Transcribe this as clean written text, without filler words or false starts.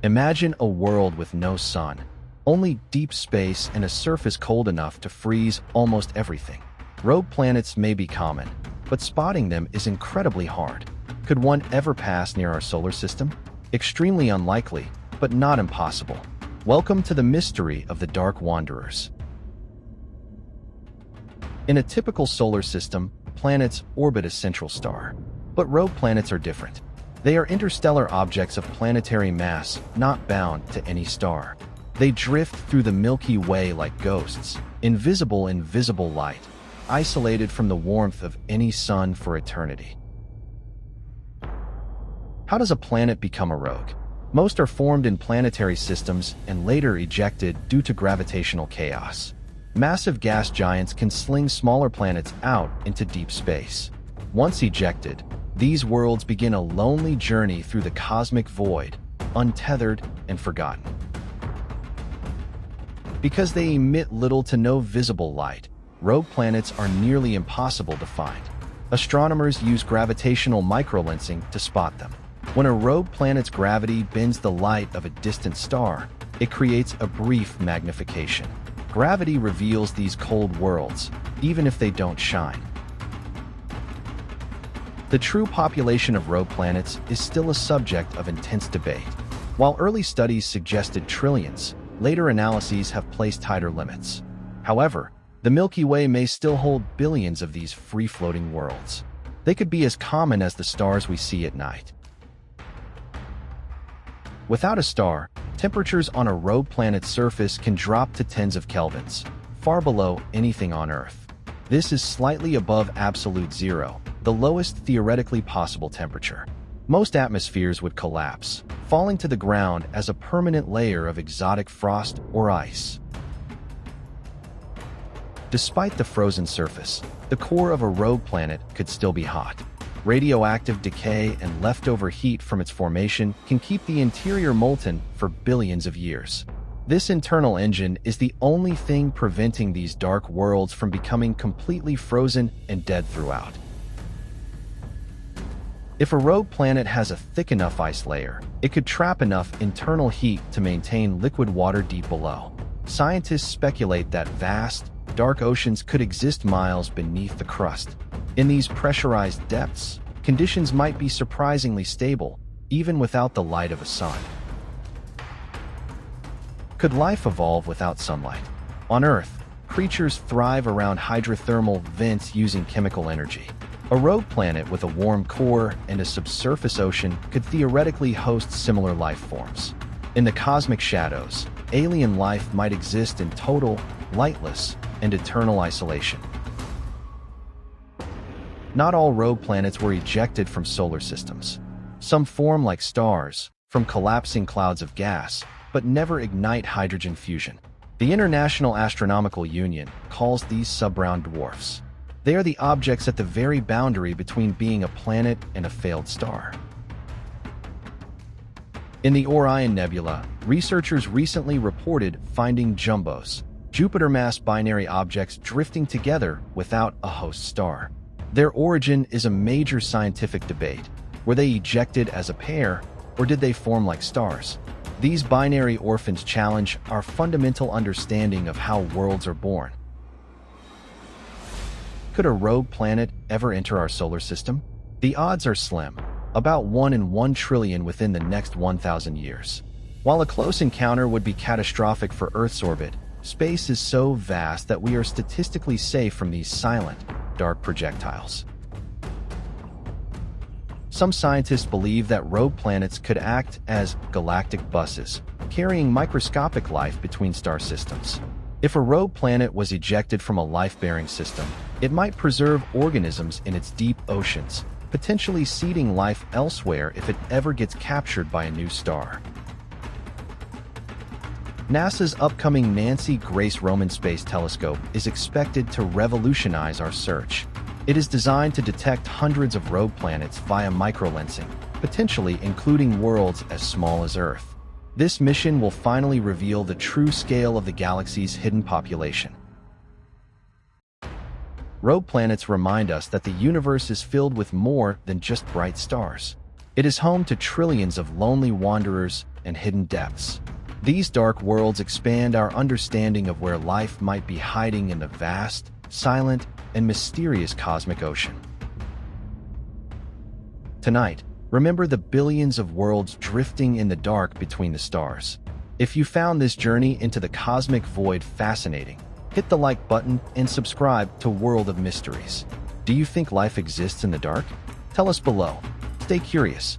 Imagine a world with no sun, only deep space and a surface cold enough to freeze almost everything. Rogue planets may be common, but spotting them is incredibly hard. Could one ever pass near our solar system? Extremely unlikely, but not impossible. Welcome to the mystery of the dark wanderers. In a typical solar system, planets orbit a central star. But rogue planets are different. They are interstellar objects of planetary mass, not bound to any star. They drift through the Milky Way like ghosts, invisible in visible light, isolated from the warmth of any sun for eternity. How does a planet become a rogue? Most are formed in planetary systems and later ejected due to gravitational chaos. Massive gas giants can sling smaller planets out into deep space. Once ejected, these worlds begin a lonely journey through the cosmic void, untethered and forgotten. Because they emit little to no visible light, rogue planets are nearly impossible to find. Astronomers use gravitational microlensing to spot them. When a rogue planet's gravity bends the light of a distant star, it creates a brief magnification. Gravity reveals these cold worlds, even if they don't shine. The true population of rogue planets is still a subject of intense debate. While early studies suggested trillions, later analyses have placed tighter limits. However, the Milky Way may still hold billions of these free-floating worlds. They could be as common as the stars we see at night. Without a star, temperatures on a rogue planet's surface can drop to tens of kelvins, far below anything on Earth. This is slightly above absolute zero, the lowest theoretically possible temperature. Most atmospheres would collapse, falling to the ground as a permanent layer of exotic frost or ice. Despite the frozen surface, the core of a rogue planet could still be hot. Radioactive decay and leftover heat from its formation can keep the interior molten for billions of years. This internal engine is the only thing preventing these dark worlds from becoming completely frozen and dead throughout. If a rogue planet has a thick enough ice layer, it could trap enough internal heat to maintain liquid water deep below. Scientists speculate that vast, dark oceans could exist miles beneath the crust. In these pressurized depths, conditions might be surprisingly stable, even without the light of a sun. Could life evolve without sunlight? On Earth, creatures thrive around hydrothermal vents using chemical energy. A rogue planet with a warm core and a subsurface ocean could theoretically host similar life forms. In the cosmic shadows, alien life might exist in total, lightless, and eternal isolation. Not all rogue planets were ejected from solar systems. Some form like stars, from collapsing clouds of gas, but never ignite hydrogen fusion. The International Astronomical Union calls these sub-brown dwarfs. They are the objects at the very boundary between being a planet and a failed star. In the Orion Nebula, researchers recently reported finding jumbos, Jupiter-mass binary objects drifting together without a host star. Their origin is a major scientific debate. Were they ejected as a pair, or did they form like stars? These binary orphans challenge our fundamental understanding of how worlds are born. Could a rogue planet ever enter our solar system? The odds are slim, about 1 in 1 trillion within the next 1,000 years. While a close encounter would be catastrophic for Earth's orbit, space is so vast that we are statistically safe from these silent, dark projectiles. Some scientists believe that rogue planets could act as galactic buses, carrying microscopic life between star systems. If a rogue planet was ejected from a life-bearing system, it might preserve organisms in its deep oceans, potentially seeding life elsewhere if it ever gets captured by a new star. NASA's upcoming Nancy Grace Roman Space Telescope is expected to revolutionize our search. It is designed to detect hundreds of rogue planets via microlensing, potentially including worlds as small as Earth. This mission will finally reveal the true scale of the galaxy's hidden population. Rogue planets remind us that the universe is filled with more than just bright stars. It is home to trillions of lonely wanderers and hidden depths. These dark worlds expand our understanding of where life might be hiding in the vast, silent, and mysterious cosmic ocean. Tonight, remember the billions of worlds drifting in the dark between the stars. If you found this journey into the cosmic void fascinating, hit the like button and subscribe to World of Mysteries. Do you think life exists in the dark? Tell us below. Stay curious.